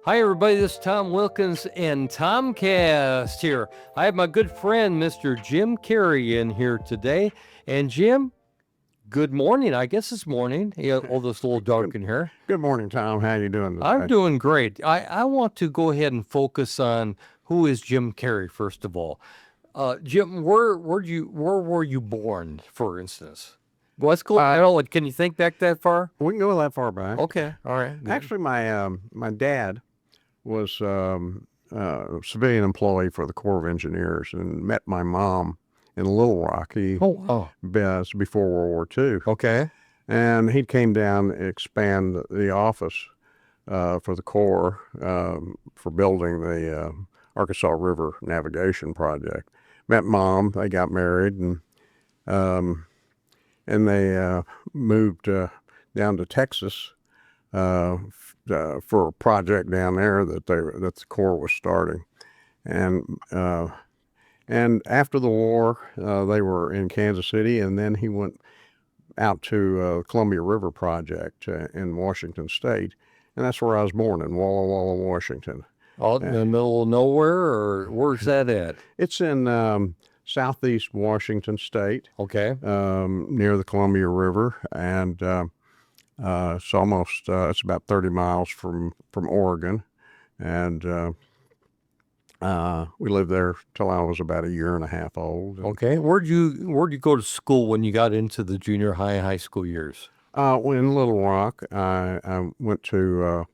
Hi, everybody. This is Tom Wilkins and TomCast here. I have my good friend, Mr. Jim Keary, in here today. And Jim, good morning. I guess it's morning, although it's a little dark in here. Good morning, Tom. How you doing I'm today? doing great. I want to go ahead and focus on who is Jim Keary, first of all. Jim, where were you born, for instance? Let's go. I don't know. Can you think back that far? We can go that far back. Okay. All right. Good. Actually, my dad was a civilian employee for the Corps of Engineers and met my mom in Little Rock. He Oh, was before World War II, okay. and he came down to expand the office for the Corps for building the Arkansas River Navigation Project. Met mom. They got married, um, and they moved down to Texas for a project down there that the Corps was starting, and after the war they were in Kansas City, and then he went out to Columbia River Project in Washington State, and that's where I was born, in Walla Walla, Washington. Out in the middle of nowhere, or where's that at? It's in southeast Washington State, Okay. near the Columbia River, and it's almost it's about 30 miles from Oregon, and we lived there till I was about a year and a half old. Okay. Where'd you go to school when you got into the junior high and high school years? In Little Rock, I went to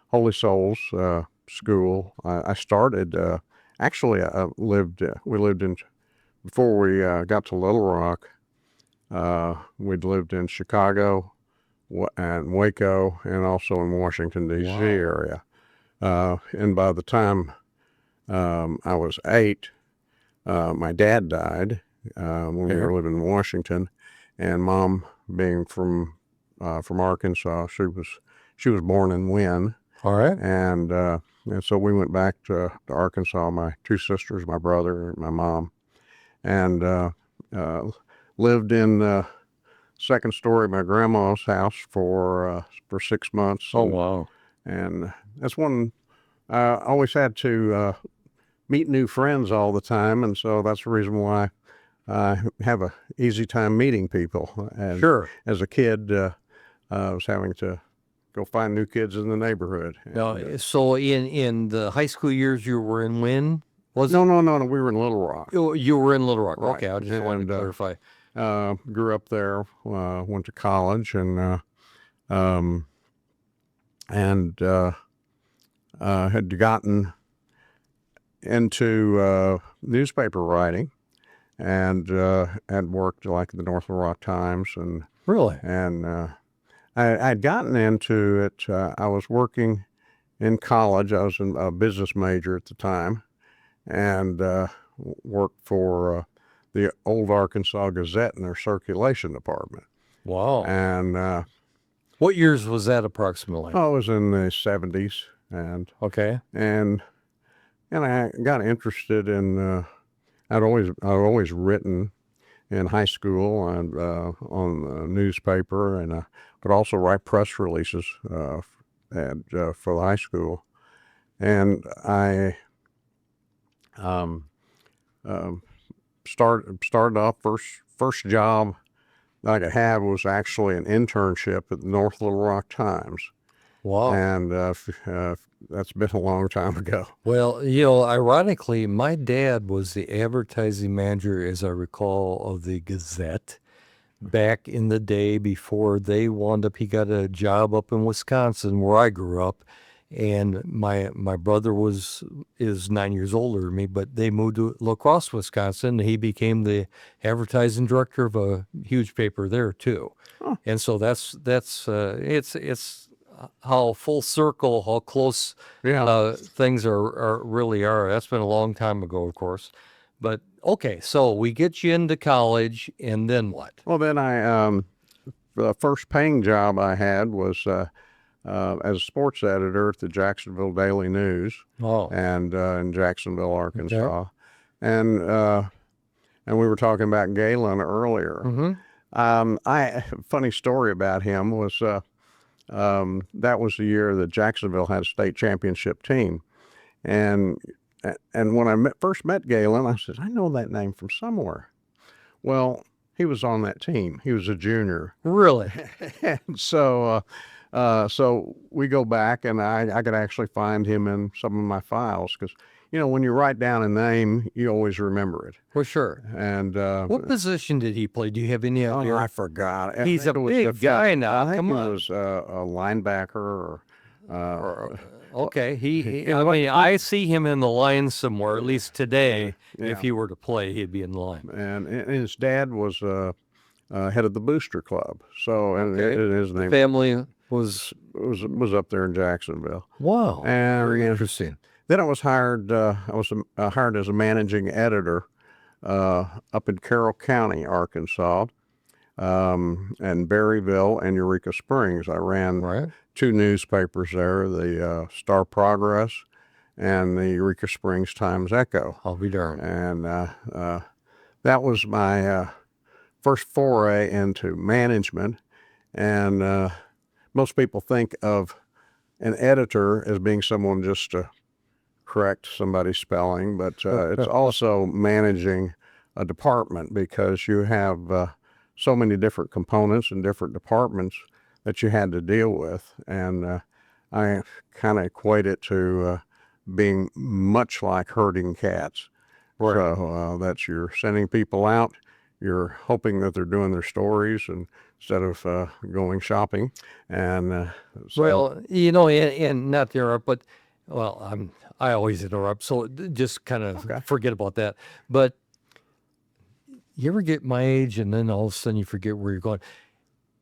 Holy Souls School. I started actually. We lived in before we got to Little Rock. We'd lived in Chicago and Waco, and also in Washington D.C. Wow. area. And by the time I was 8, my dad died when we were living in Washington, and Mom, being from Arkansas, she was born in Wynne, All right. and so we went back to Arkansas. My 2 sisters, my brother, and my mom, and lived in the second story of my grandma's house for 6 months. Oh, wow. And that's one I always had to meet new friends all the time, and so that's the reason why I have a easy time meeting people. And Sure. as a kid, I was having to go find new kids in the neighborhood. Now, so in the high school years, you were in Lynn? No, we were in Little Rock. You were in Little Rock. Right. Okay, I just wanted to clarify. Grew up there, went to college, and had gotten into newspaper writing, and had worked like the North Little Rock Times, and Really? I'd gotten into it. I was working in college. I was a business major at the time, and worked for the Old Arkansas Gazette in their circulation department. Wow. And What years was that approximately? I was in the 70s, and Okay. I got interested in. I'd always written in high school and on the newspaper, and but also write press releases for the high school, and I started off first job that I had was actually an internship at the North Little Rock Times. Wow. And that's been a long time ago. Well, ironically, my dad was the advertising manager, as I recall, of the Gazette back in the day before they wound up. He got a job up in Wisconsin where I grew up, and my brother is 9 years older than me, but they moved to La Crosse, Wisconsin. And he became the advertising director of a huge paper there too. Oh. And so that's it's how full circle, how close things really are. That's been a long time ago, of course. But okay, so we get you into college, and then what? Well, then the first paying job I had was as a sports editor at the Jacksonville Daily News, and in Jacksonville, Arkansas. Okay. And we were talking about Galen earlier. Mm-hmm. Funny story about him was that was the year that Jacksonville had a state championship team. And when I first met Galen, I said, I know that name from somewhere. Well, he was on that team. He was a junior. Really? And so we go back, and I could actually find him in some of my files because, when you write down a name, you always remember it. For sure. And What position did he play? Do you have any idea? I forgot. I He's think a it was big defense. guy now. I think Come he on. was a linebacker or. Okay, I see him in the line somewhere, at least today. Yeah. If he were to play, he'd be in the line. And his dad was head of the Booster Club. So, and his name Family was up there in Jacksonville. wow, And very interesting. then I was hired. I was hired as a managing editor up in Carroll County, Arkansas, and Berryville and Eureka Springs. I ran two newspapers there: the Star Progress and the Eureka Springs Times Echo. I'll be darned. And that was my first foray into management. And most people think of an editor as being someone just to correct somebody's spelling, but it's also managing a department because you have so many different components and different departments that you had to deal with. And I kind of equate it to being much like herding cats. Right. So that's you're sending people out, you're hoping that they're doing their stories and instead of going shopping. And Well, and not to interrupt, but I always interrupt, so just kind of forget about that. But you ever get my age and then all of a sudden you forget where you're going?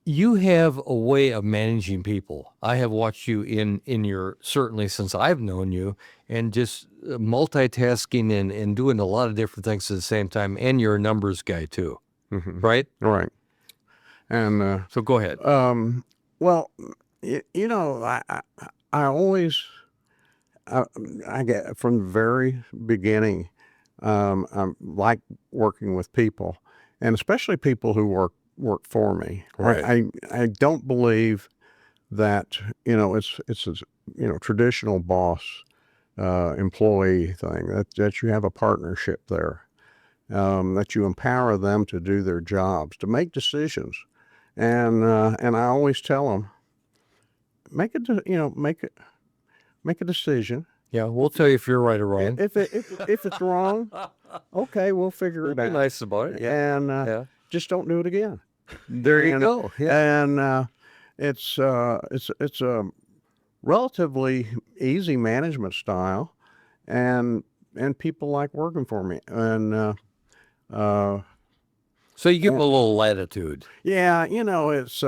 You have a way of managing people. I have watched you in your, certainly since I've known you, and just multitasking and doing a lot of different things at the same time. And you're a numbers guy too, right? Right. And so go ahead. Well, I always, I get from the very beginning, I like working with people, and especially people who work for me. Right. I don't believe that it's a traditional boss employee thing that you have a partnership there, that you empower them to do their jobs, to make decisions, and I always tell them make a decision. Yeah, we'll tell you if you're right or wrong. If it's wrong, okay, we'll figure it Be out. nice about it. Yeah. And just don't do it again. There you go. Yeah. And it's a relatively easy management style, and people like working for me. And So you give them a little latitude. yeah, it's.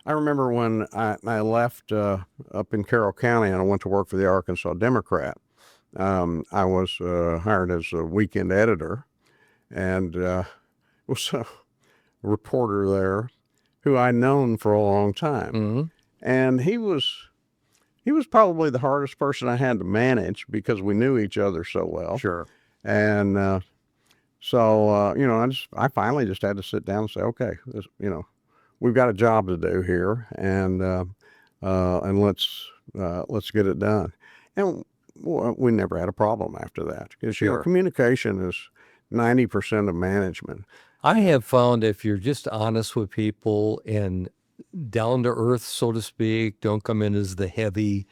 I remember when I left up in Carroll County and I went to work for the Arkansas Democrat. I was hired as a weekend editor, and was a reporter there who I'd known for a long time. Mm-hmm. And he was probably the hardest person I had to manage because we knew each other so well. Sure. And so I finally just had to sit down and say, okay, we've got a job to do here, and let's get it done. And we never had a problem after that because communication is 90% of management. I have found if you're just honest with people and down to earth, so to speak, don't come in as the heavy,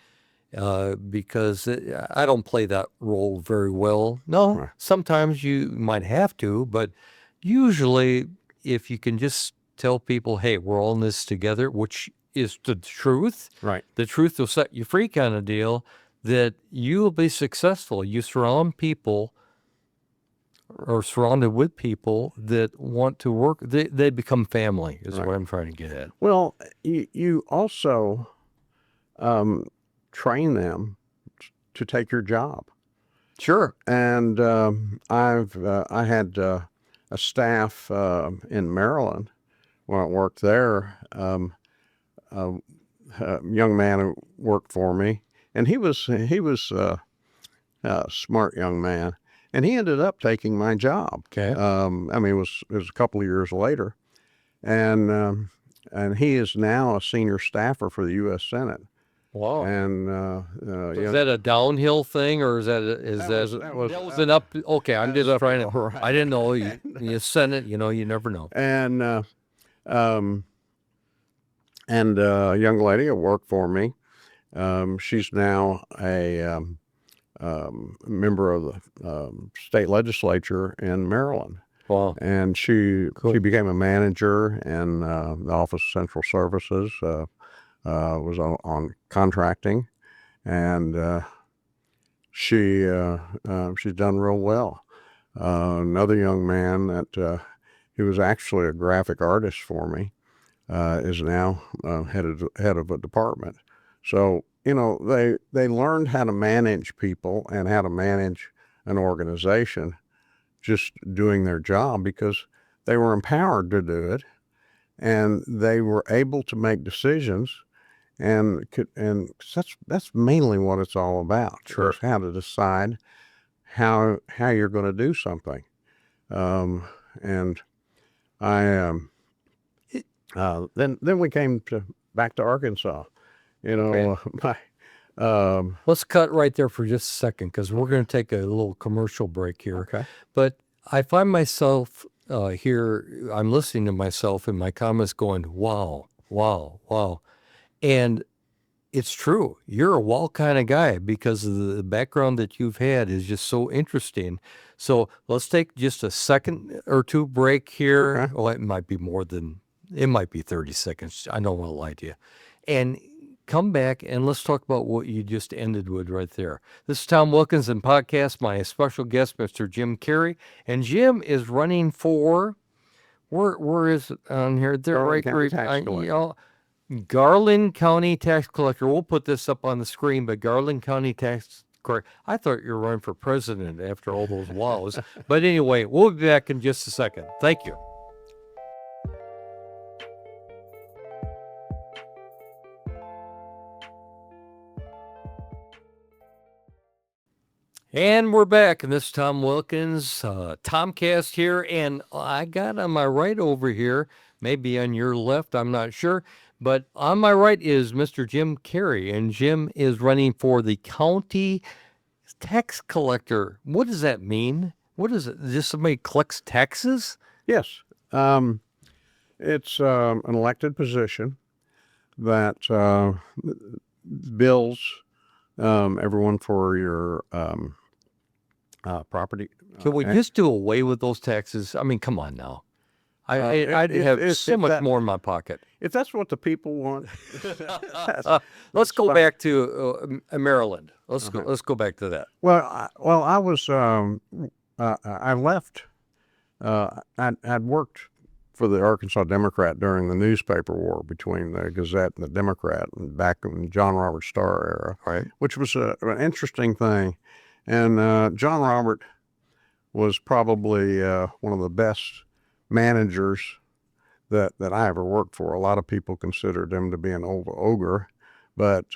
because I don't play that role very well. No, sometimes you might have to, but usually if you can just tell people, hey, we're all in this together, which is the truth. Right. The truth will set you free kind of deal, that you will be successful. You surround people or surrounded with people that want to work. They become family is what I'm trying to get at. Well, you also train them to take your job. Sure. And I had a staff in Maryland when I worked there, a young man who worked for me, and he was a smart young man, and he ended up taking my job. Okay. I mean, it was a couple of years later, and and he is now a senior staffer for the U.S. Senate. Wow. And Is that a downhill thing, or is that that was an up? Okay, I'm just trying to. right. I didn't know you Senate. You never know. And a young lady that worked for me. She's now a member of the state legislature in Maryland. Wow. And she became a manager in the Office of Central Services. Was on contracting, and she's done real well. Another young man that he was actually a graphic artist for me is now head of a department. So they learned how to manage people and how to manage an organization just doing their job because they were empowered to do it, and they were able to make decisions. And that's mainly what it's all about. Sure. Is how to decide how you're going to do something. And I then we came back to Arkansas. Let's cut right there for just a second because we're going to take a little commercial break here. Okay. But I find myself here. I'm listening to myself in my comments, going, "Wow, wow, wow." And it's true. You're a wow kind of guy because of the background that you've had is just so interesting. So let's take just a second or two break here. Okay. Oh, it might be 30 seconds. I don't want to lie to you. And come back and let's talk about what you just ended with right there. This is Tom Wilkins and podcast. My special guest, Mr. Jim Keary. And Jim is running for, where is it on here? Garland County Tax Collector. Garland County Tax Collector. We'll put this up on the screen, but Garland County Tax Collector. I thought you were running for president after all those wows. But anyway, we'll be back in just a second. Thank you. And we're back, and this is Tom Wilkins, TomCast here, and I got on my right over here, maybe on your left, I'm not sure, but on my right is Mr. Jim Keary, and Jim is running for the county tax collector. What does that mean? What is it? Just somebody collects taxes? Yes. It's an elected position that bills everyone for your property. Can we just do away with those taxes? I mean, come on now. I'd have so much more in my pocket. If that's what the people want. Let's go back to Maryland. Let's go back to that. Well, I was I left. I'd worked for the Arkansas Democrat during the newspaper war between the Gazette and the Democrat, and back in the John Robert Starr era, Right. which was an interesting thing. And John Robert was probably one of the best managers that I ever worked for. A lot of people considered him to be an old ogre, but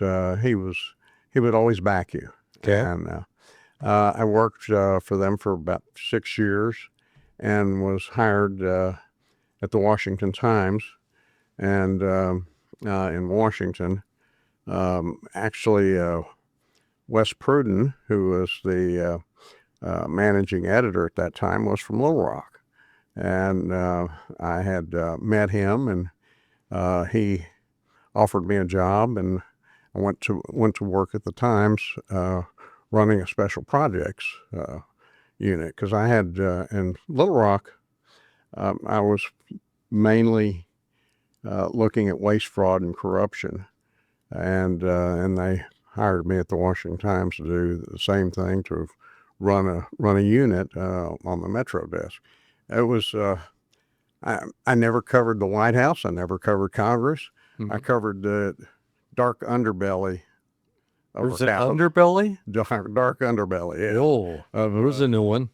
he would always back you. Okay. And I worked for them for about 6 years and was hired at the Washington Times and in Washington. Actually, Wes Pruden, who was the managing editor at that time, was from Little Rock. And I had met him, and he offered me a job, and I went to work at the Times running a special projects unit, because I had in Little Rock, I was mainly looking at waste, fraud, and corruption, and they hired me at the Washington Times to do the same thing, to run a unit on the Metro desk. It was I never covered the White House. I never covered Congress. Mm-hmm. I covered the dark underbelly. There's an underbelly? Dark underbelly. Yeah. Oh, there's a new one.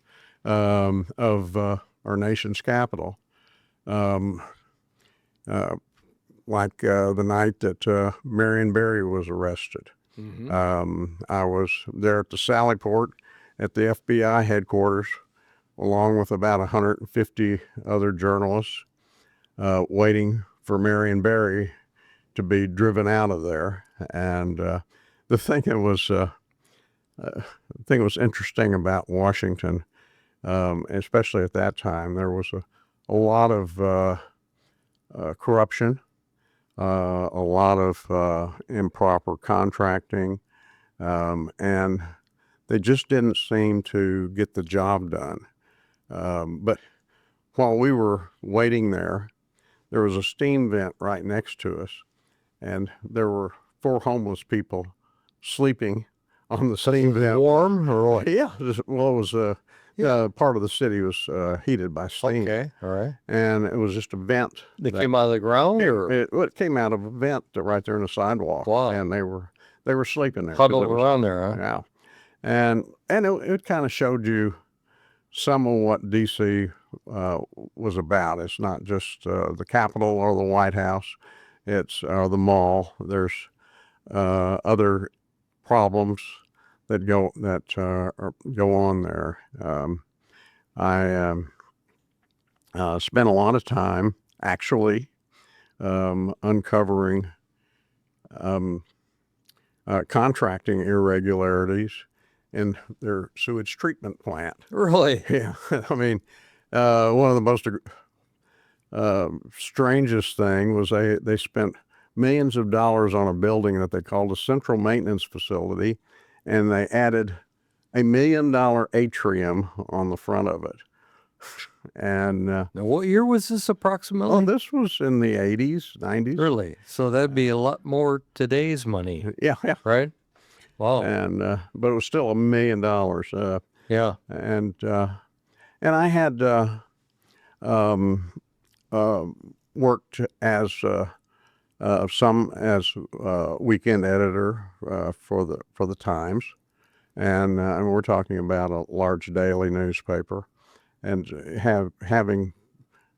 Of our nation's capital. Like the night that Marion Barry was arrested. Mm-hmm. I was there at the Sally Port at the FBI headquarters, along with about 150 other journalists, waiting for Marion Barry to be driven out of there. And the thing that was interesting about Washington, especially at that time, there was a lot of corruption, a lot of improper contracting, and they just didn't seem to get the job done. But while we were waiting there was a steam vent right next to us, and there were 4 homeless people sleeping on the steam vent. Warm or what? Yeah, well, it was part of the city was heated by steam. Okay, all right. And it was just a vent. They came out of the ground, or It came out of a vent right there in the sidewalk. Wow. And they were sleeping there. huddled around there, huh? Yeah. And it kind of showed you some of what D.C. Was about. It's not just the Capitol or the White House. It's the mall. There's other problems that go on there. I spent a lot of time actually uncovering contracting irregularities in their sewage treatment plant. Really? Yeah, I mean, one of the most strangest thing was they spent millions of dollars on a building that they called a central maintenance facility, and they added $1 million atrium on the front of it. And Now, what year was this approximately? oh, this was in the 80s, 90s. Really? So that'd be a lot more today's money, Yeah, right? Wow. and but it was still $1 million. Yeah. And I had worked as weekend editor for the Times, and we're talking about a large daily newspaper, and having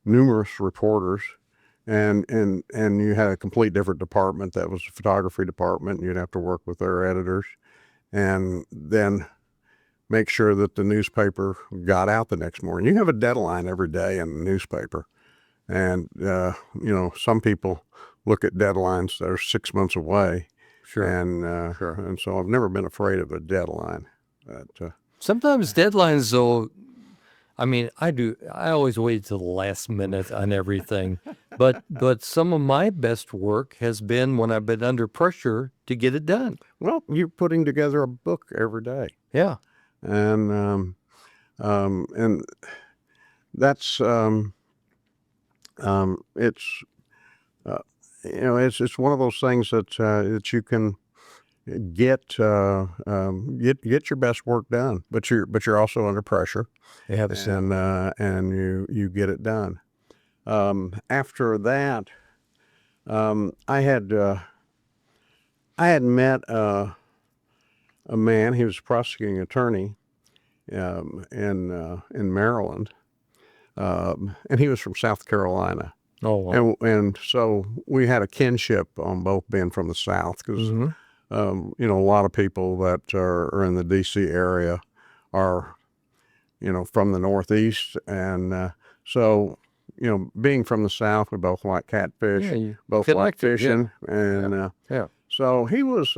numerous reporters, and you had a complete different department that was the photography department, and you'd have to work with their editors, and then make sure that the newspaper got out the next morning. You have a deadline every day in the newspaper. And, some people look at deadlines that are 6 months away. Sure. And, Sure. And so I've never been afraid of a deadline. But, Sometimes deadlines, though, I mean, I always wait till the last minute on everything. But some of my best work has been when I've been under pressure to get it done. well, you're putting together a book every day. Yeah. And that's, it's, it's one of those things that you can get your best work done, but you're also under pressure, Yeah. and you get it done. After that, I had met a man. He was a prosecuting attorney in Maryland, and he was from South Carolina. Oh, wow. And so we had a kinship on both being from the South, because Mhm. a lot of people that are in the D.C. area are from the Northeast, and so being from the South, we both like catfish, Yeah, you both like connected, yeah. fishing, and Yeah. so he was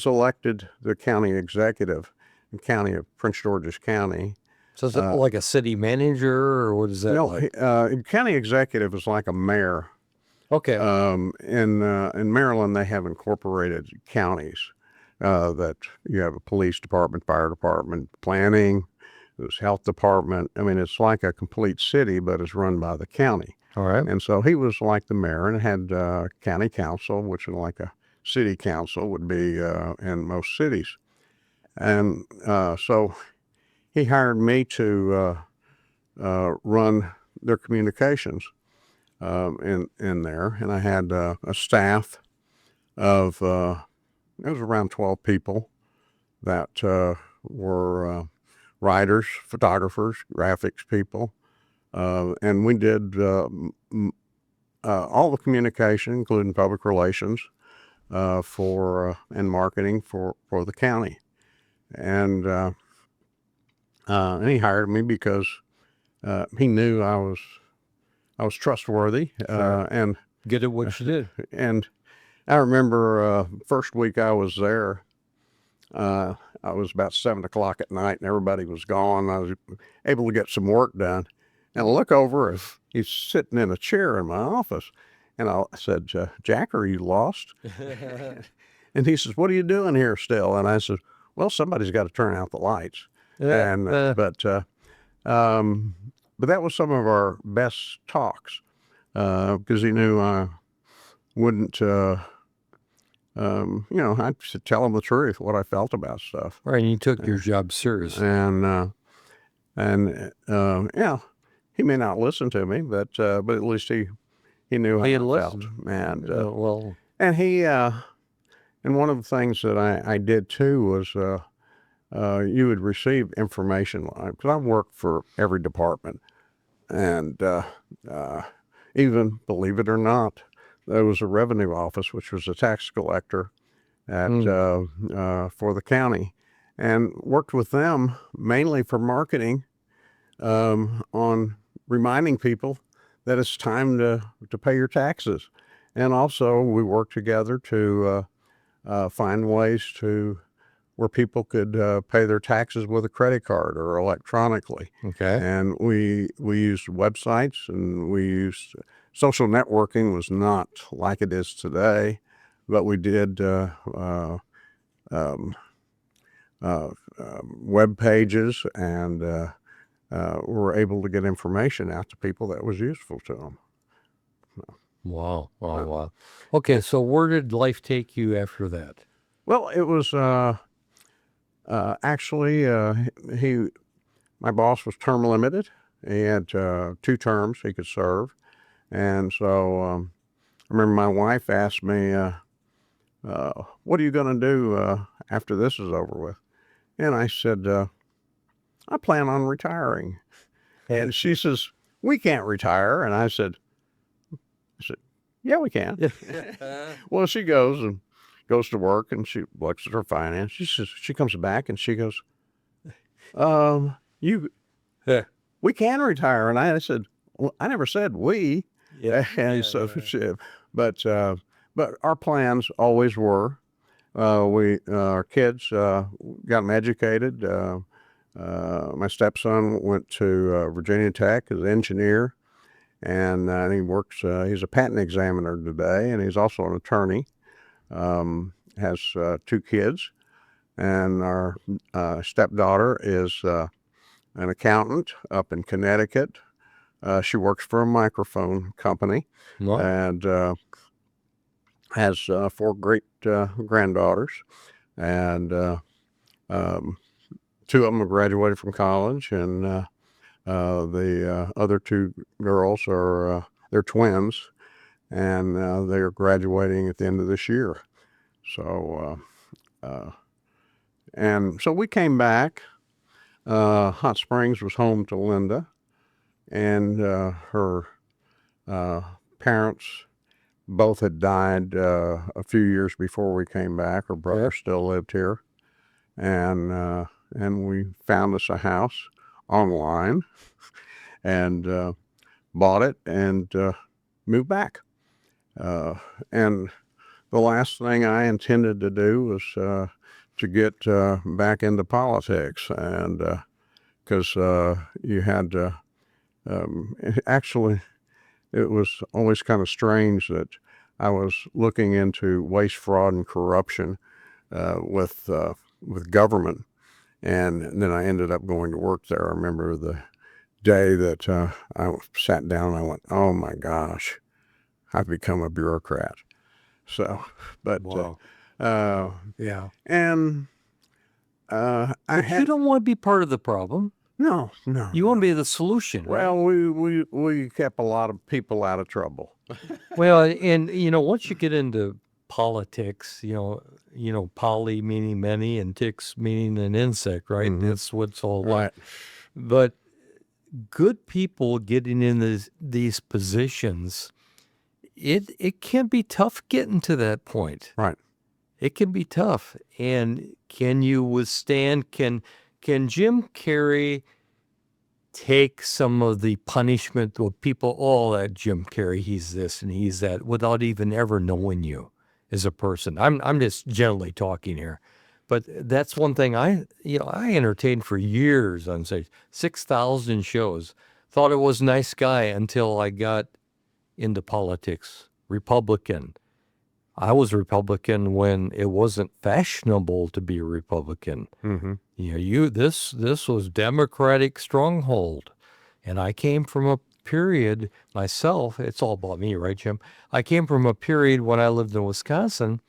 elected the county executive in county of Prince George's County. So is it like a city manager, or what is that No, like? county executive is like a mayor. Okay. In Maryland, they have incorporated counties that you have a police department, fire department, planning, there's health department. I mean, it's like a complete city, but it's run by the county. All right. And so he was like the mayor, and had county council, which is like a city council would be in most cities. And so he hired me to run their communications in there, and I had a staff of it was around 12 people that were writers, photographers, graphics people, and we did all the communication, including public relations, and marketing for the county, and he hired me because he knew I was I was trustworthy, and Get it what you did. and I remember first week I was there. I was about 7 o'clock at night, and everybody was gone. I was able to get some work done, and I look over, and he's sitting in a chair in my office, and I said, "Jack, are you lost?" And he says, "What are you doing here still?" And I said, "Well, somebody's got to turn out the lights." And but that was some of our best talks because he knew I wouldn't. I'd tell him the truth, what I felt about stuff. Right, and you took your job serious. And he may not listen to me, but at least he knew how He I had felt. listened. And Well, and he and one of the things that I did too was you would receive information because I worked for every department, and even believe it or not, there was a revenue office, which was a tax collector at for the county, and worked with them mainly for marketing on reminding people that it's time to pay your taxes. And also we worked together to find ways to where people could pay their taxes with a credit card or electronically. okay. And we used websites, and we used social networking was not like it is today, but we did web pages, and were able to get information out to people that was useful to them. Wow. Okay, so where did life take you after that? Well, it was actually my boss was term limited. He had 2 terms he could serve, and so I remember my wife asked me, "What are you going to do after this is over with?" And I said, "I plan on retiring." And she says, "We can't retire." And I said, "Yeah, we can." Well, she goes to work, and she looks at her finance. She comes back and she goes, "You, we can retire." And I said, "Well, I never said we." Yeah. And so but our plans always were, our kids got them educated. My stepson went to Virginia Tech as an engineer, and he works. He's a patent examiner today, and he's also an attorney. Has 2 kids, and our stepdaughter is an accountant up in Connecticut. She works for a microphone company, Wow. and has 4 great granddaughters, and 2 of them have graduated from college, and the other 2 girls are they're twins, and they're graduating at the end of this year. So and so we came back. Hot Springs was home to Linda, and her parents both had died a few years before we came back. Her brother still lived here, and we found us a house online, and bought it, and moved back. And the last thing I intended to do was to get back into politics, and because you had to. Actually, it was always kind of strange that I was looking into waste, fraud, and corruption with government, and then I ended up going to work there. I remember the day that I sat down and I went, "Oh my gosh, I've become a bureaucrat." So, but Wow. Yeah. and But you don't want to be part of the problem. no. You want to be the solution. Right? Well, we kept a lot of people out of trouble. Well, and once you get into politics, poly meaning many and ticks meaning an insect, right? Mhm. That's what's all Right. But good people getting in these positions, it can be tough getting to that point. Right. It can be tough. And can you withstand? Can Jim Keary take some of the punishment with people, oh, that Jim Keary, he's this and he's that, without even ever knowing you as a person. I'm just generally talking here. But that's one thing I entertained for years on stage, 6,000 shows. Thought it was a nice guy until I got into politics, Republican. I was Republican when it wasn't fashionable to be a Republican. Mm-hmm. This was Democratic stronghold. And I came from a period myself, it's all about me, right, Jim? I came from a period when I lived in Wisconsin.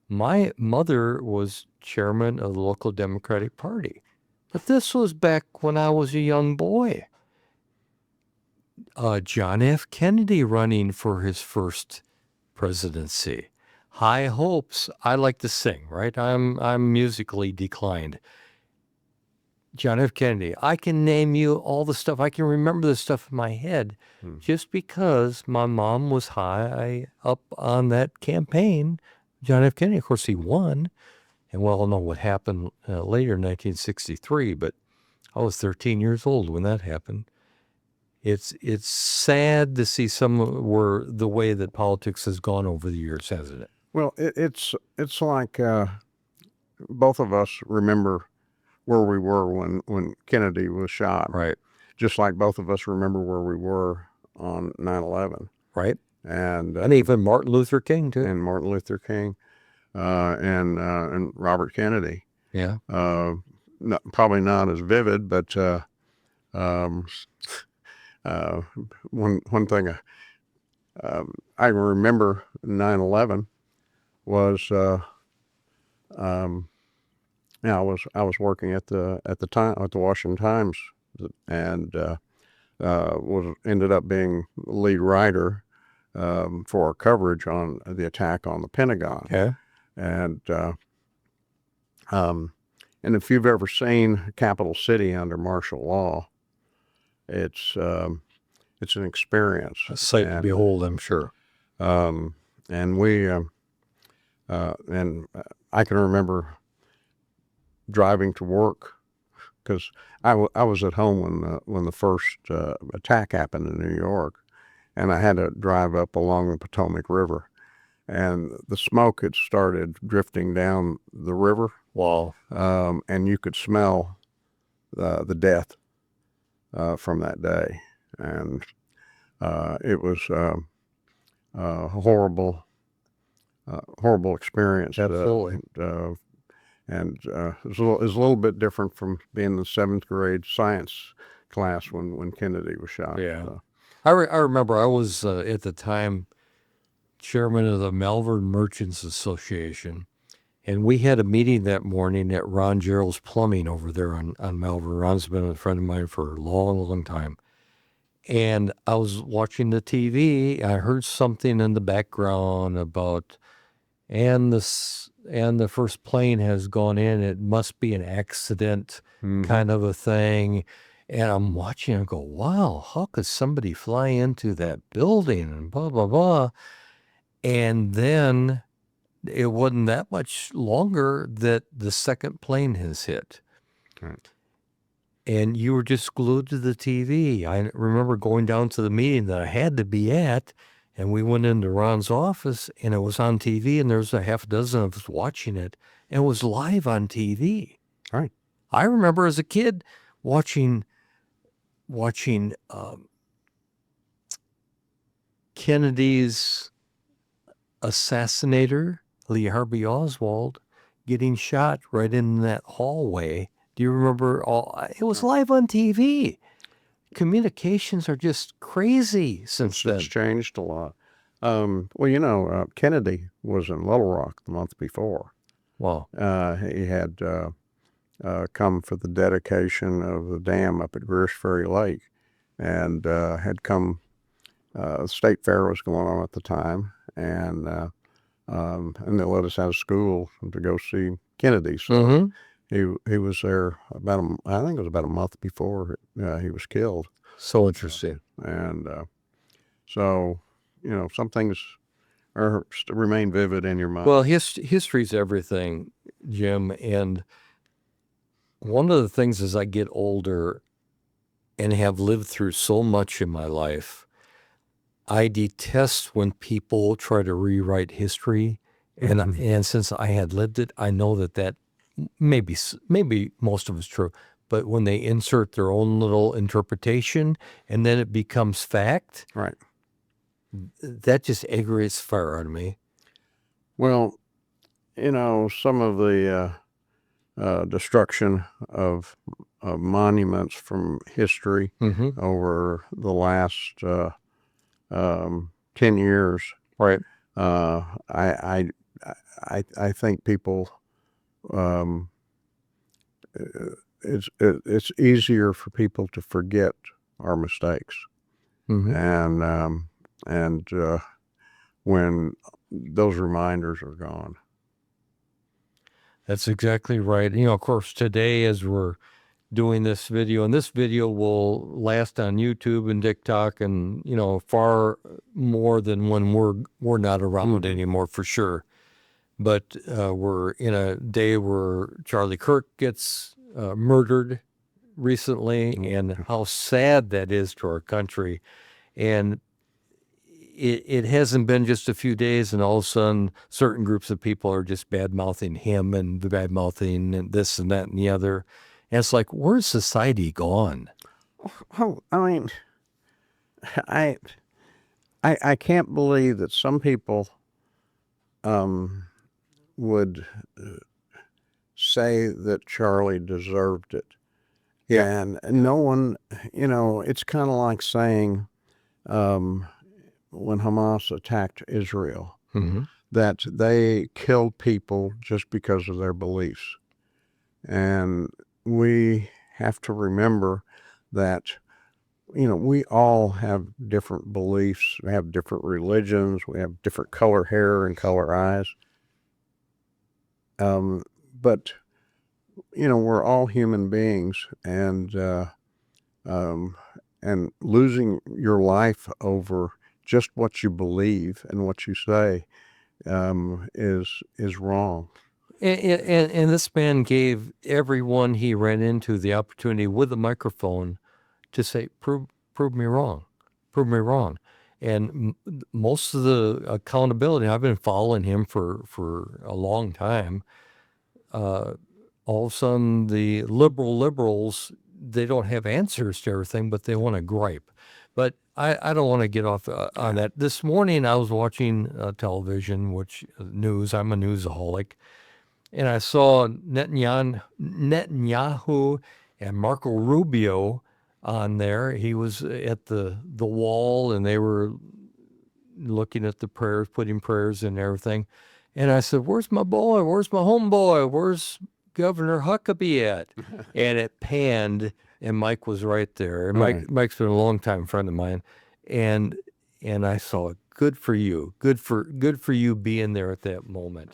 My mother was chairman of the local Democratic Party. But this was back when I was a young boy. John F. Kennedy running for his first presidency. High hopes. I like to sing, right? I'm musically declined. John F. Kennedy. I can name you all the stuff. I can remember the stuff in my head just because my mom was high up on that campaign. John F. Kennedy, of course, he won. And we all know what happened later in 1963, but I was 13 years old when that happened. It's sad to see the way that politics has gone over the years, hasn't it? Well, it's like both of us remember where we were when Kennedy was shot. Right. Just like both of us remember where we were on 9/11. Right. And even Martin Luther King, too. And Martin Luther King and Robert Kennedy. Yeah. Probably not as vivid, but one thing I remember 9/11 was I was working at the time at the Washington Times, and ended up being the lead writer for our coverage on the attack on the Pentagon. Okay. And if you've ever seen Capital City under martial law, it's an experience. A sight to behold, I'm sure. And I can remember driving to work because I was at home when the first attack happened in New York, and I had to drive up along the Potomac River, and the smoke had started drifting down the river. Wow. And you could smell the death from that day, and it was a horrible experience. Absolutely. And it was a little bit different from being in the 7th grade science class when Kennedy was shot. Yeah. So. I remember I was at the time chairman of the Malvern Merchants Association, and we had a meeting that morning at Ron Gerald's Plumbing over there on Malvern. Ron's been a friend of mine for a long, long time. And I was watching the TV. I heard something in the background about, and the first plane has gone in. It must be an accident, kind of a thing. And I'm watching and go, wow, how could somebody fly into that building and blah, blah, blah. And then it wasn't that much longer that the second plane has hit. Right. And you were just glued to the TV. I remember going down to the meeting that I had to be at, and we went into Ron's office, and it was on TV, and there was a half dozen of us watching it, and it was live on TV. Right. I remember as a kid watching Kennedy's assassinator, Lee Harvey Oswald, getting shot right in that hallway. Do you remember it was live on TV. Communications are just crazy since then. It's changed a lot. Well, Kennedy was in Little Rock the month before. Wow. He had come for the dedication of the dam up at Greer's Ferry Lake, and had come. The state fair was going on at the time, and they let us out of school to go see Kennedy. So he was there I think it was about a month before he was killed. So interesting. And so, some things remain vivid in your mind. Well, history's everything, Jim. And one of the things as I get older, and have lived through so much in my life, I detest when people try to rewrite history. And since I had lived it, I know that maybe most of it's true. But when they insert their own little interpretation and then it becomes fact, Right. that just aggravates the fire out of me. Well, some of the destruction of monuments from history Mm-hmm. over the last 10 years. Right. I think people, um, it's easier for people to forget our mistakes. Mm-hmm. And when those reminders are gone. That's exactly right. Of course, today as we're doing this video, and this video will last on YouTube and TikTok, and far more than when we're not around anymore, for sure. But we're in a day where Charlie Kirk gets murdered recently, and how sad that is to our country. And it hasn't been just a few days, and all of a sudden, certain groups of people are just bad mouthing him and bad mouthing and this and that and the other. And it's like, where's society gone? Oh, I mean, I can't believe that some people would say that Charlie deserved it. Yeah. And no one, it's kind of like saying when Hamas attacked Israel, Mm-hmm. that they killed people just because of their beliefs. And we have to remember that, we all have different beliefs. We have different religions. We have different color hair and color eyes. But, we're all human beings, and losing your life over just what you believe and what you say is wrong. And this man gave everyone he ran into the opportunity with a microphone to say, prove me wrong, prove me wrong. And most of the accountability, I've been following him for a long time. All of a sudden, the liberals, they don't have answers to everything, but they want to gripe. But I don't want to get off on that. This morning, I was watching television, which news, I'm a newsaholic, and I saw Netanyahu and Marco Rubio on there. He was at the wall, and they were looking at the prayers, putting prayers and everything. And I said, "Where's my boy? Where's my homeboy? Where's Governor Huckabee at?" And it panned, and Mike was right there. And Right. Mike's been a long time friend of mine, and I saw, good for you, good for you being there at that moment.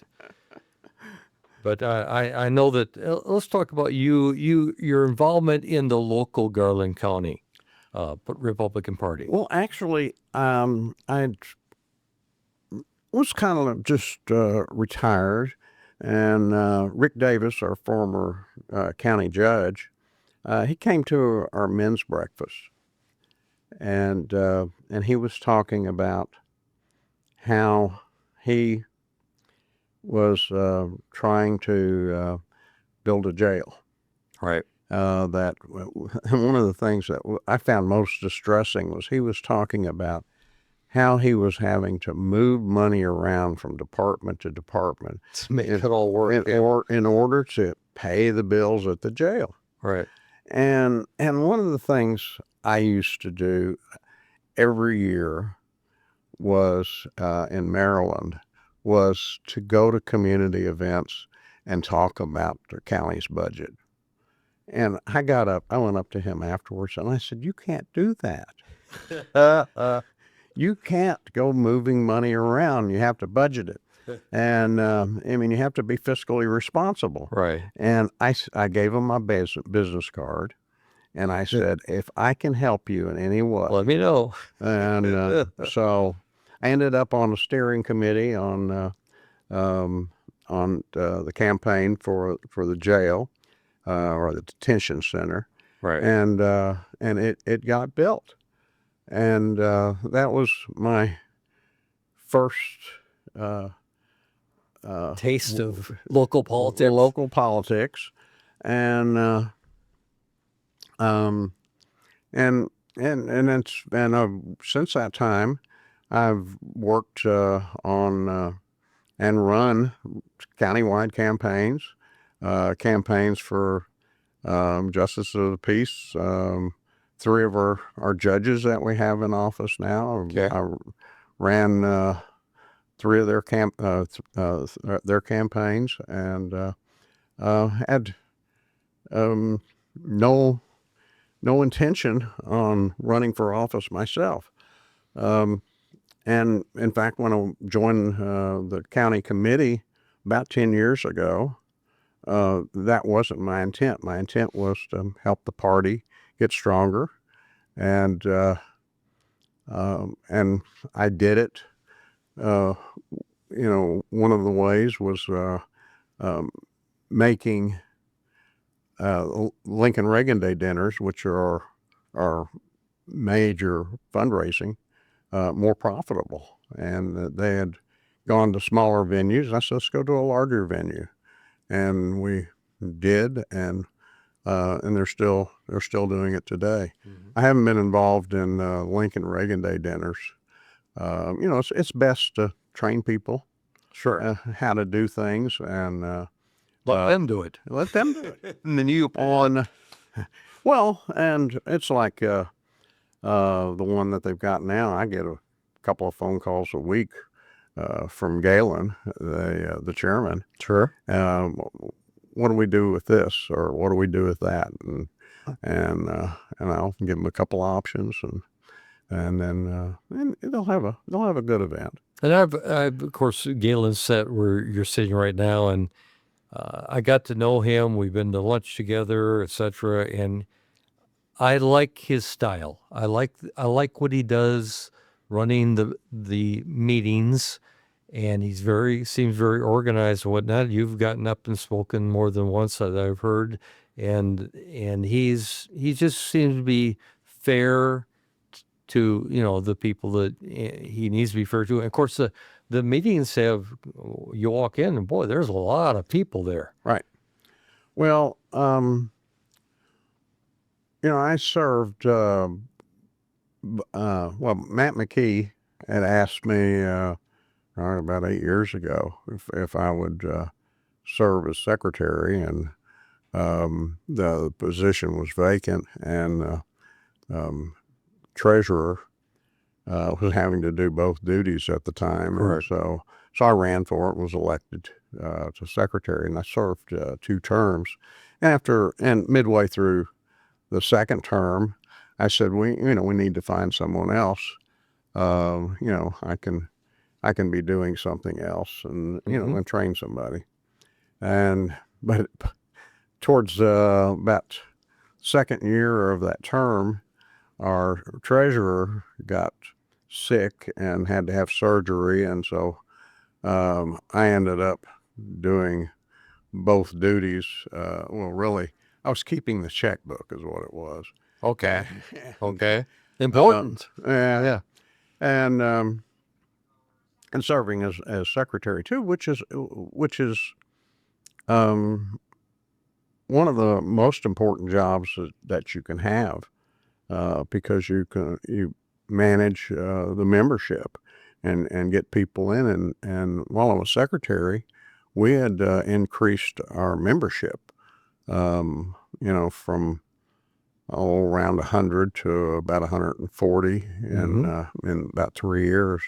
But I know that. Let's talk about your involvement in the local Garland County Republican Party. Well, actually, I was kind of just retired, and Rick Davis, our former county judge, he came to our men's breakfast, and he was talking about how he was trying to build a jail. Right. That one of the things that I found most distressing was he was talking about how he was having to move money around from department to department To make it all work. in order to pay the bills at the jail. Right. And one of the things I used to do every year was in Maryland was to go to community events and talk about the county's budget. And I went up to him afterwards, and I said, "You can't do that. You can't go moving money around. You have to budget it. And, you have to be fiscally responsible." Right. And I gave him my business card, and I said, "If I can help you in any way." Let me know. And so I ended up on a steering committee on the campaign for the jail or the detention center. Right. and it got built, and that was my first Taste of local politics. local politics, and um, and it's and since that time, I've worked on and run countywide campaigns, campaigns for justice of the peace. Three of our judges that we have in office now. Okay. I ran three of their their campaigns, and had no intention on running for office myself. And in fact, when I joined the county committee about 10 years ago, that wasn't my intent. My intent was to help the party get stronger, and I did it. One of the ways was making Lincoln Reagan Day dinners, which are our major fundraising, more profitable. And they had gone to smaller venues. I said, let's go to a larger venue, and we did, and they're still doing it today. Mm-hmm. I haven't been involved in Lincoln Reagan Day dinners. It's best to train people Sure. how to do things, and Let them do it. let them do it. And then you On well, and it's like the one that they've got now. I get a couple of phone calls a week from Galen, the chairman. Sure. What do we do with this, or what do we do with that? And I'll give them a couple options, and then and they'll have a good event. And I've of course, Galen's set where you're sitting right now, and I got to know him. We've been to lunch together, etc. And I like his style. I like what he does running the meetings, and seems very organized and whatnot. You've gotten up and spoken more than once that I've heard, and he just seems to be fair to the people that he needs to be fair to. And of course, the meetings you walk in and boy, there's a lot of people there. Right. Well, I served. Well, Matt McKee had asked me about 8 years ago if I would serve as secretary, and the position was vacant, and treasurer was having to do both duties at the time. Correct. And so I ran for it and was elected to secretary, and I served 2 terms. And midway through the second term, I said, we need to find someone else. I can be doing something else, and and train somebody. But towards about second year of that term, our treasurer got sick and had to have surgery, and so I ended up doing both duties. Well, really, I was keeping the checkbook is what it was. Okay. Okay. Important. Yeah. And serving as secretary too, which is one of the most important jobs that you can have, because you manage the membership and get people in, and while I was secretary, we had increased our membership, from around 100 to about 140 in about 3 years,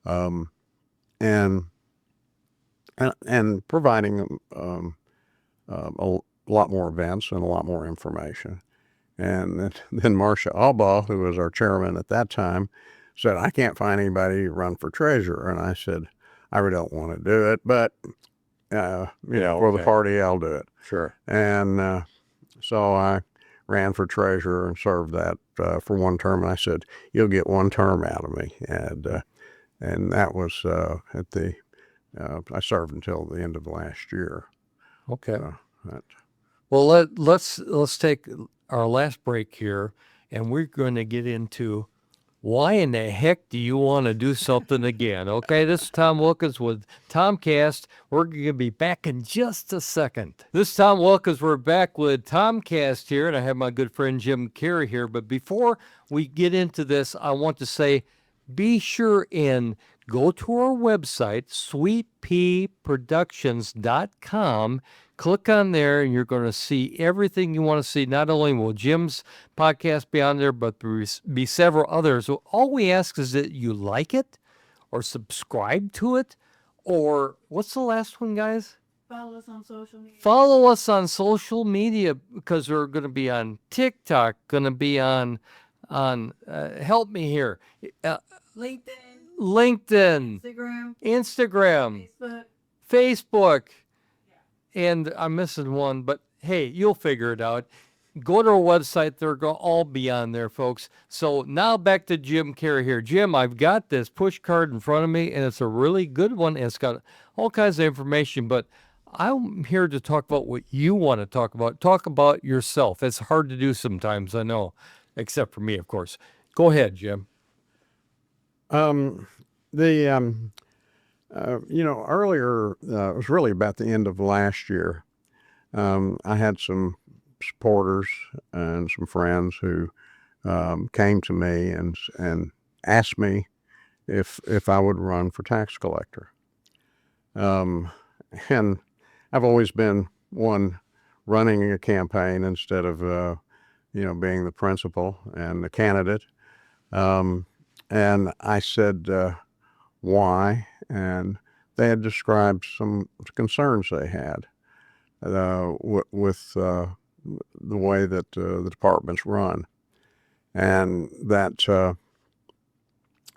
and providing a lot more events and a lot more information. And then Marcia Albaugh, who was our chairman at that time, said, I can't find anybody to run for treasurer. And I said, I really don't want to do it, but for the party, I'll do it. Sure. And so I ran for treasurer and served that for 1 term. And I said, you'll get 1 term out of me. And that was I served until the end of last year. Okay. That, Well, let's take our last break here, and we're going to get into why in the heck do you want to do something again? Okay, this is Tom Wilkins with TomCast. We're going to be back in just a second. This is Tom Wilkins. We're back with TomCast here, and I have my good friend Jim Keary here. But before we get into this, I want to say be sure and go to our website, sweetpeaproductions.com. Click on there, and you're going to see everything you want to see. Not only will Jim's podcast be on there, but there will be several others. So all we ask is that you like it or subscribe to it, or what's the last one, guys? Follow us on social media. Follow us on social media, because we're going to be on TikTok, going to be on help me here, LinkedIn, LinkedIn, Instagram, Facebook, and I'm missing one, but hey, you'll figure it out. Go to our website. They're going to all be on there, folks. So now back to Jim Keary here. Jim, I've got this push card in front of me, and it's a really good one. It's got all kinds of information, but I'm here to talk about what you want to talk about. Talk about yourself. It's hard to do sometimes, I know, except for me, of course. Go ahead, Jim. Earlier, it was really about the end of last year. I had some supporters and some friends who came to me and asked me if I would run for tax collector. And I've always been one running a campaign instead of being the principal and the candidate. And I said, why? And they had described some concerns they had with the way that the department's run, and that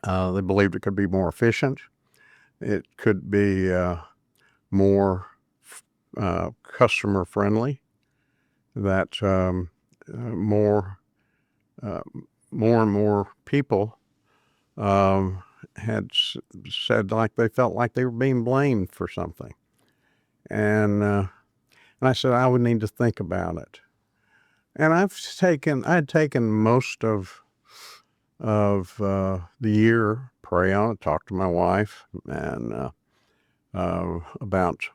they believed it could be more efficient. It could be more customer friendly, that more and more people had said like they felt like they were being blamed for something. And I said I would need to think about it. And I had taken most of the year, pray on it, talk to my wife, and about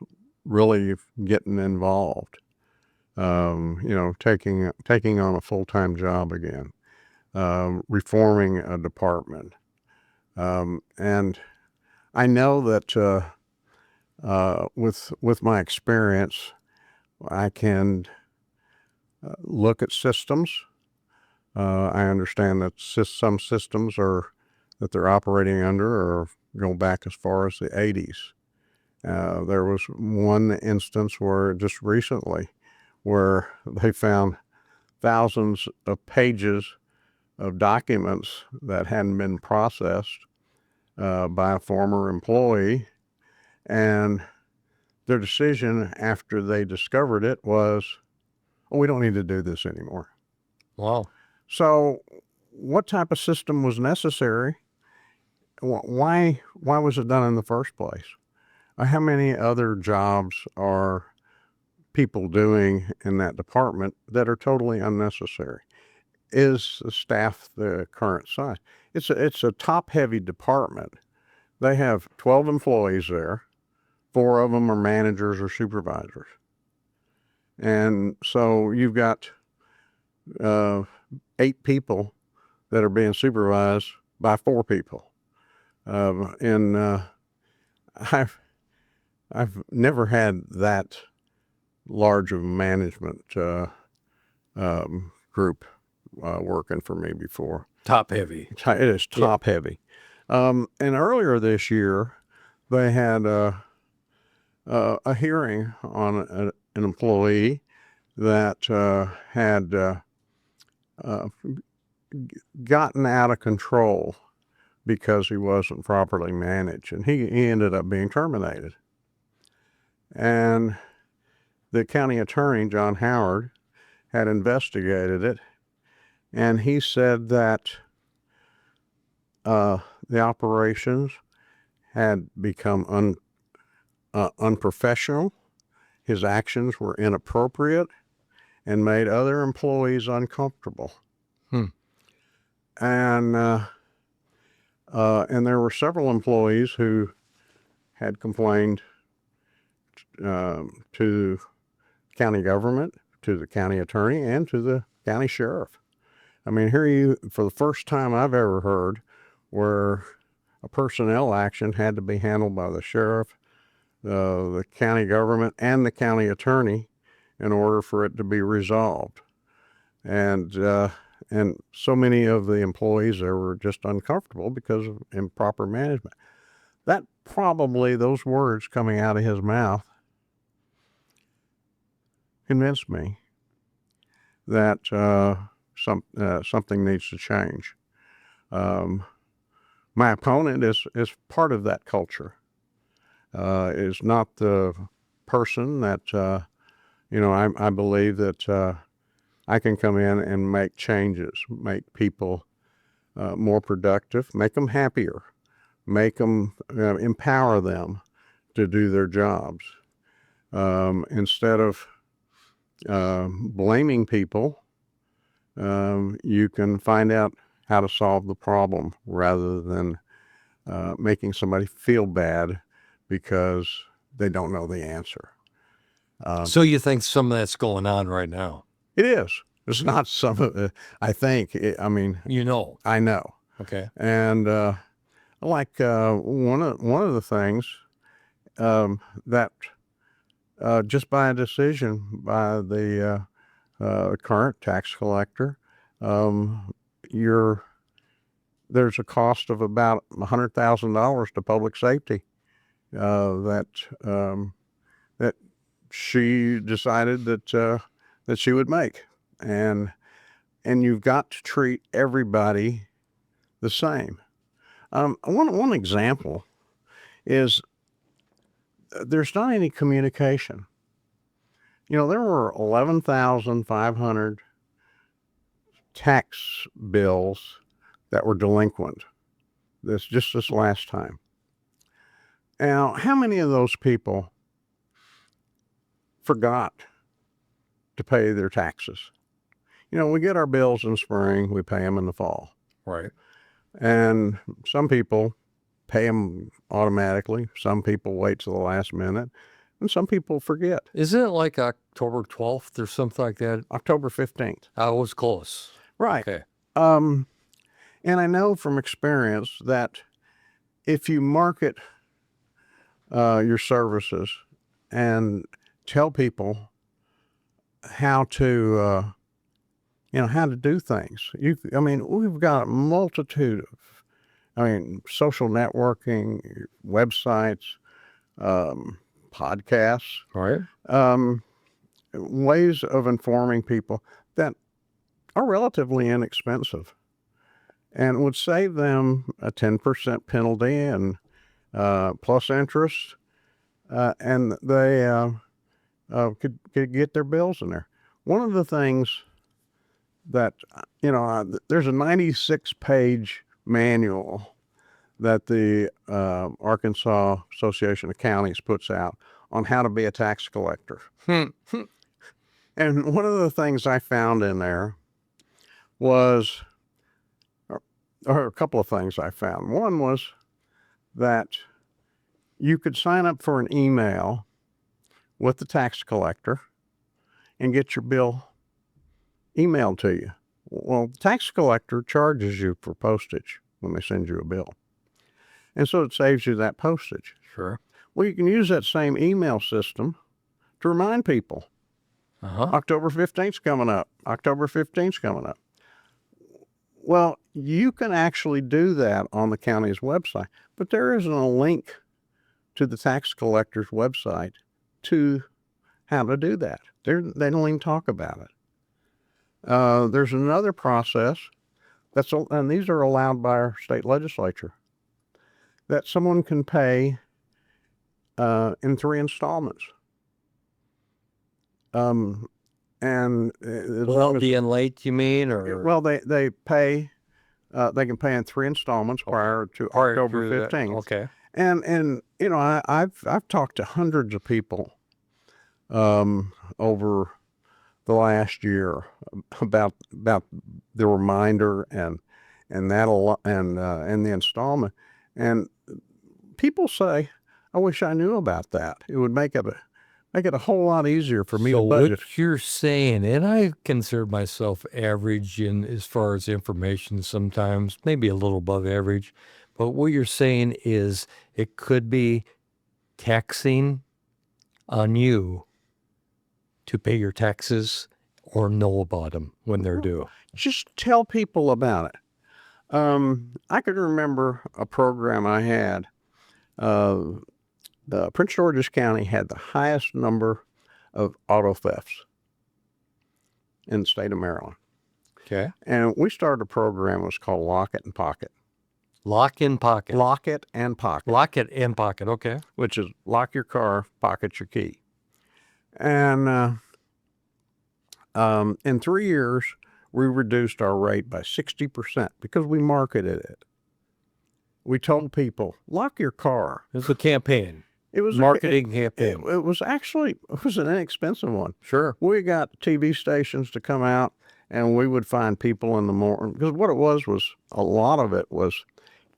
really getting involved. Taking on a full-time job again, reforming a department. And I know that with my experience, I can look at systems. I understand that some systems that they're operating under are going back as far as the 80s. There was one instance where just recently where they found thousands of pages of documents that hadn't been processed by a former employee, and their decision after they discovered it was, oh, we don't need to do this anymore. Wow. So what type of system was necessary? Why was it done in the first place? How many other jobs are people doing in that department that are totally unnecessary? Is the staff the current size? It's a top-heavy department. They have 12 employees there. 4 of them are managers or supervisors. And so you've got 8 people that are being supervised by 4 people. And I've never had that large of a management group working for me before. Top heavy. It is top heavy. And earlier this year, they had a hearing on an employee that had gotten out of control because he wasn't properly managed, and he ended up being terminated. And the county attorney, John Howard, had investigated it, and he said that the operations had become unprofessional. His actions were inappropriate, and made other employees uncomfortable. And there were several employees who had complained to county government, to the county attorney, and to the county sheriff. I mean, for the first time I've ever heard where a personnel action had to be handled by the sheriff, the county government, and the county attorney in order for it to be resolved. And so many of the employees there were just uncomfortable because of improper management. Those words coming out of his mouth convinced me that something needs to change. My opponent is part of that culture. Is not the person that, I believe that I can come in and make changes, make people more productive, make them happier, make them, empower them to do their jobs. Instead of blaming people, you can find out how to solve the problem rather than making somebody feel bad because they don't know the answer. So you think some of that's going on right now? It is. It's not some of it. I think. I know. Okay. And like one of the things that just by a decision by the current tax collector, there's a cost of about $100,000 to public safety that she decided that she would make, and you've got to treat everybody the same. One example is there's not any communication. There were 11,500 tax bills that were delinquent this last time. Now, how many of those people forgot to pay their taxes? We get our bills in spring, we pay them in the fall. Right. And some people pay them automatically. Some people wait till the last minute. And some people forget. Isn't it like October 12th or something like that? October 15th. I was close. Right. Okay. And I know from experience that if you market your services and tell people how to do things, we've got a multitude of, social networking, websites, podcasts, Right. ways of informing people that are relatively inexpensive and would save them a 10% penalty and plus interest, and they could get their bills in there. One of the things that, there's a 96-page manual that the Arkansas Association of Counties puts out on how to be a tax collector. And one of the things I found in there was, or a couple of things I found. One was that you could sign up for an email with the tax collector and get your bill emailed to you. Well, the tax collector charges you for postage when they send you a bill. And so it saves you that postage. Sure. Well, you can use that same email system to remind people. October 15th's coming up. October 15th's coming up. Well, you can actually do that on the county's website, but there isn't a link to the tax collector's website to how to do that. They don't even talk about it. There's another process and these are allowed by our state legislature, that someone can pay in 3 installments. And as long as, Being late, you mean, or well, they pay, they can pay in 3 installments prior to October 15th. Okay. And I've talked to hundreds of people over the last year about the reminder and the installment, and people say, I wish I knew about that. It would make it a whole lot easier for me to So budget. what you're saying, and I consider myself average in as far as information sometimes, maybe a little above average, but what you're saying is it could be taxing on you to pay your taxes or know about them when they're due. Just tell people about it. I could remember a program I had. Prince George's County had the highest number of auto thefts in the state of Maryland. Okay. And we started a program. It was called Lock It and Pocket. Lock in pocket. Lock It and Pocket. Lock it in pocket. Okay. Which is lock your car, pocket your key. And in 3 years, we reduced our rate by 60% because we marketed it. We told people, lock your car. It was a campaign. It was Marketing campaign. It was an inexpensive one. Sure. We got TV stations to come out, and we would find people in the morning. Because what it was a lot of it was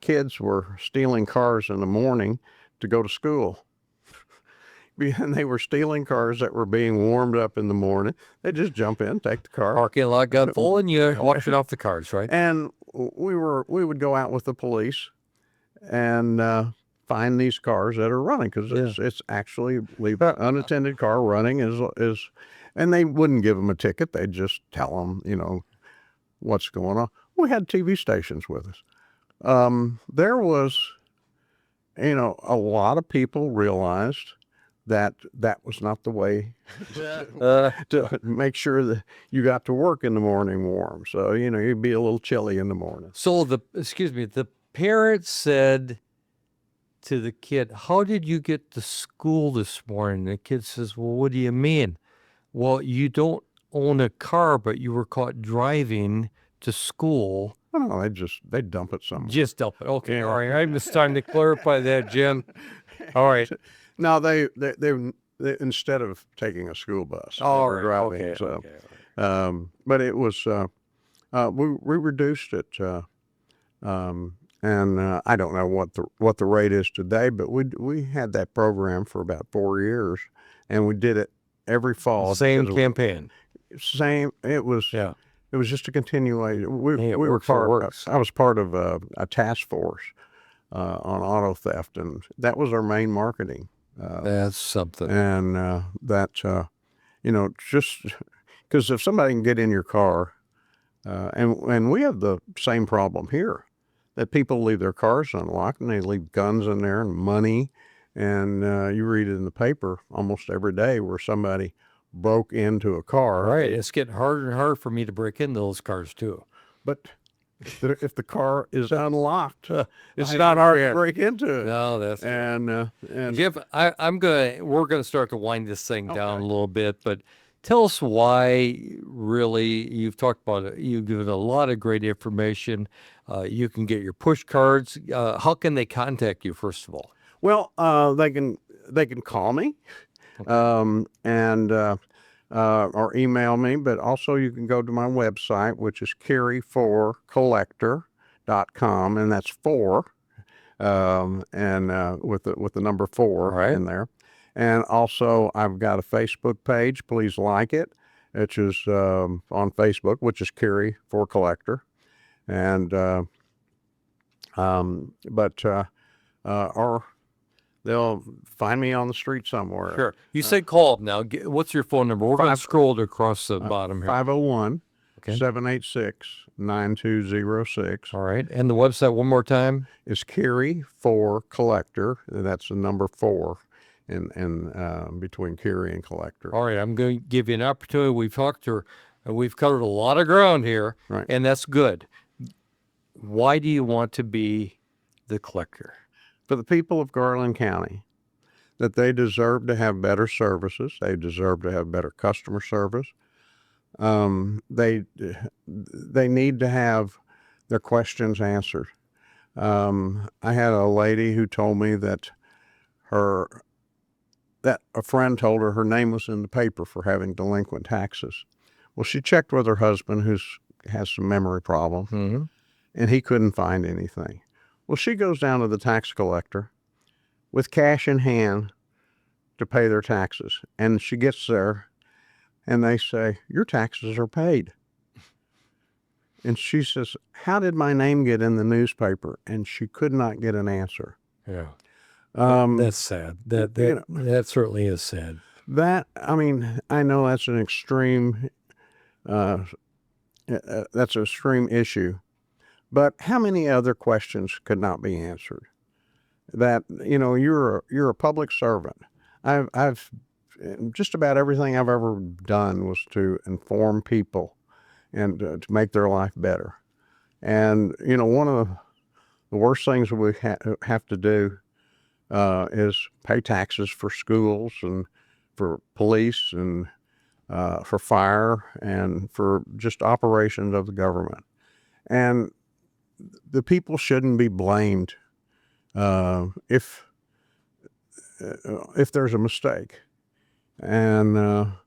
kids were stealing cars in the morning to go to school. And they were stealing cars that were being warmed up in the morning. They just jump in, take the car. Parking lot got full and you auction off the cars, right? And we would go out with the police and find these cars that are running, because it's actually leave unattended car running is, and they wouldn't give them a ticket. They'd just tell them, what's going on. We had TV stations with us. There was, a lot of people realized that was not the way to make sure that you got to work in the morning warm. So, you'd be a little chilly in the morning. So the parent said to the kid, how did you get to school this morning? The kid says, well, what do you mean? Well, you don't own a car, but you were caught driving to school. No, they dump it somewhere. Just dump it. Okay, all right. It's time to clarify that, Jim. All right. No, they instead of taking a school bus, All they were right. driving. Okay. So, Okay. but it was we reduced it, and I don't know what the rate is today, but we had that program for about 4 years, and we did it every fall. Same campaign. Same. It was. Yeah. It was just a continuation. Hey, it we were works, it part. works. I was part of a task force on auto theft, and that was our main marketing. That's something. And just because if somebody can get in your car, and we have the same problem here, that people leave their cars unlocked and they leave guns in there and money, and you read it in the paper almost every day where somebody broke into a car. Right. It's getting harder and harder for me to break into those cars too. But if the car is unlocked, It's not hard to to break into it. No, that's And Jeff, we're gonna start to wind this thing down a little bit, but tell us why really you've talked about it. You've given a lot of great information. You can get your push cards. How can they contact you, first of all? well, they can call me, or email me, but also you can go to my website, which is Keary4Collector.com, and that's 4, with the number 4 Right. in there. And also I've got a Facebook page. Please like it. It is on Facebook, which is Keary4Collector, and or they'll find me on the street somewhere. Sure. You said call them now. What's your phone number? We're going to scroll across the bottom here. 501 Okay. 786-9206. All right. And the website one more time? Is Keary4Collector. That's the number 4 in between Keary and Collector. All right. I'm going to give you an opportunity. We've covered a lot of ground here, Right. and that's good. Why do you want to be the collector? For the people of Garland County, that they deserve to have better services. They deserve to have better customer service. They need to have their questions answered. I had a lady who told me that a friend told her name was in the paper for having delinquent taxes. Well, she checked with her husband, has some memory problems, Mm-hmm. and he couldn't find anything. Well, she goes down to the tax collector with cash in hand to pay their taxes. And she gets there and they say, "Your taxes are paid." And she says, "How did my name get in the newspaper?" And she could not get an answer. Yeah. Um, That's sad. That you that certainly is sad. I mean, I know that's an extreme, that's an extreme issue, but how many other questions could not be answered? That, you're a public servant. I've just about everything I've ever done was to inform people and to make their life better. And one of the worst things we have to do is pay taxes for schools and for police and for fire and for just operations of the government. And the people shouldn't be blamed if there's a mistake. And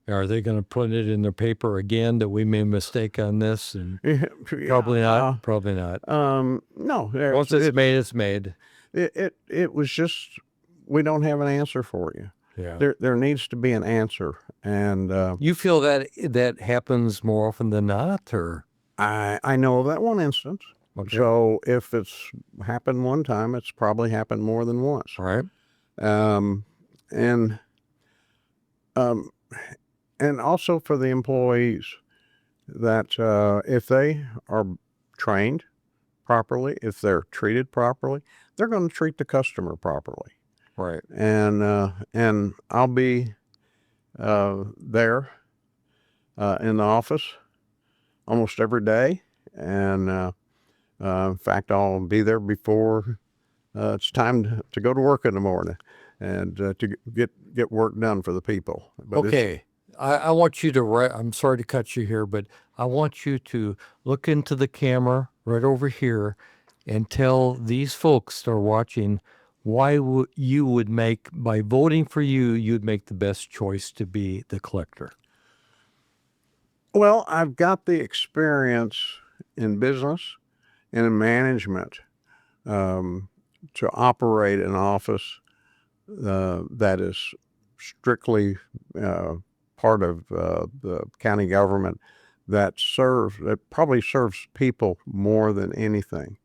Are they going to put it in their paper again that we made a mistake on this? And probably not. Probably not. No. Once it's made, it's made. It was just, we don't have an answer for you. Yeah. There needs to be an answer. And You feel that happens more often than not, or? I know of that one instance. Okay. So if it's happened one time, it's probably happened more than once. All right. And also for the employees, that if they are trained properly, if they're treated properly, they're going to treat the customer properly. Right. And I'll be there in the office almost every day. And in fact, I'll be there before it's time to go to work in the morning and to get work done for the people. But Okay. I want you to I'm sorry to cut you here, but I want you to look into the camera right over here and tell these folks that are watching why you would make, by voting for you, you'd make the best choice to be the collector. Well, I've got the experience in business and in management to operate an office that is strictly part of the county government that probably serves people more than anything.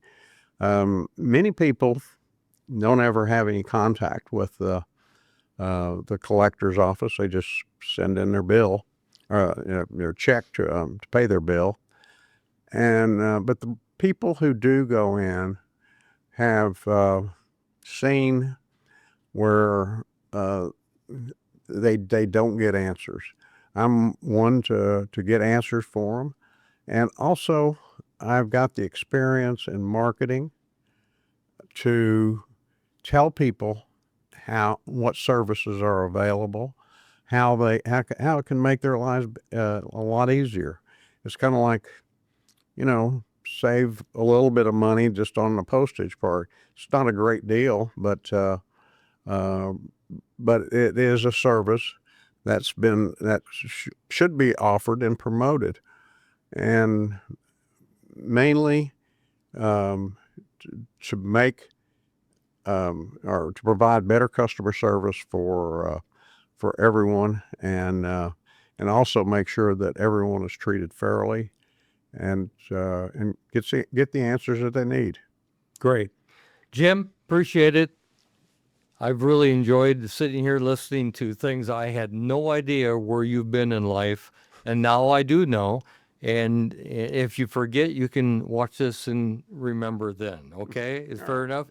Many people don't ever have any contact with the collector's office. They just send in their bill, their check to pay their bill. And but the people who do go in have seen where they don't get answers. I'm one to get answers for them. And also, I've got the experience in marketing to tell people what services are available, how it can make their lives a lot easier. It's kind of like, save a little bit of money just on the postage part. It's not a great deal, but it is a service that should be offered and promoted, and mainly to make or to provide better customer service for everyone, and also make sure that everyone is treated fairly and get the answers that they need. Great. Jim, appreciate it. I've really enjoyed sitting here listening to things I had no idea where you've been in life, and now I do know. And if you forget, you can watch this and remember then. Okay? Is fair enough?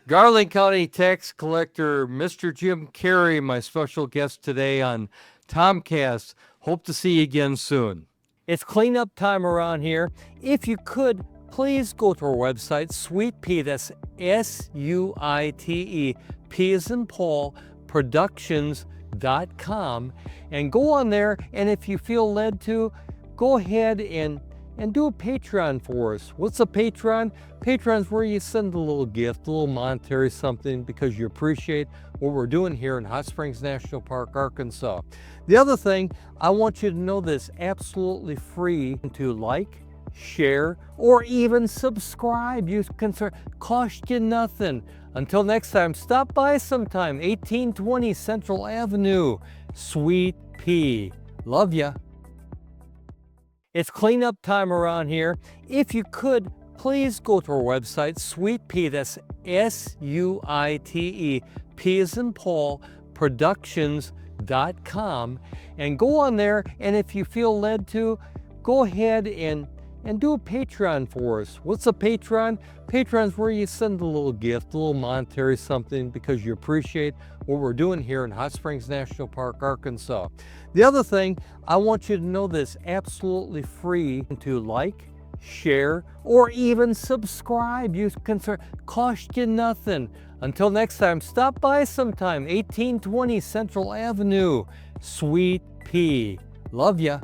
Garland County Tax Collector, Mr. Jim Keary, my special guest today on TomCast. Hope to see you again soon. It's cleanup time around here. If you could, please go to our website, Sweet Pea, that's SUITE, P as in Paul, productions.com, and go on there, and if you feel led to, go ahead and and do a Patreon for us. What's a Patreon? Patreon's where you send a little gift, a little monetary something because you appreciate what we're doing here in Hot Springs National Park, Arkansas. The other thing, I want you to know this, absolutely free to like, share, or even subscribe. You can cost you nothing. Until next time, stop by sometime, 1820 Central Avenue, Sweet Pea. Love ya. It's cleanup time around here. If you could, please go to our website, Sweet Pea, that's S-U-I-T-E, P as in Paul, productions.com, and go on there, and if you feel led to, go ahead and do a Patreon for us. What's a Patreon? Patreon's where you send a little gift, a little monetary something because you appreciate what we're doing here in Hot Springs National Park, Arkansas. The other thing, I want you to know this, absolutely free to like, share, or even subscribe. You can cost you nothing. Until next time, stop by sometime, 1820 Central Avenue, Sweet Pea. Love ya.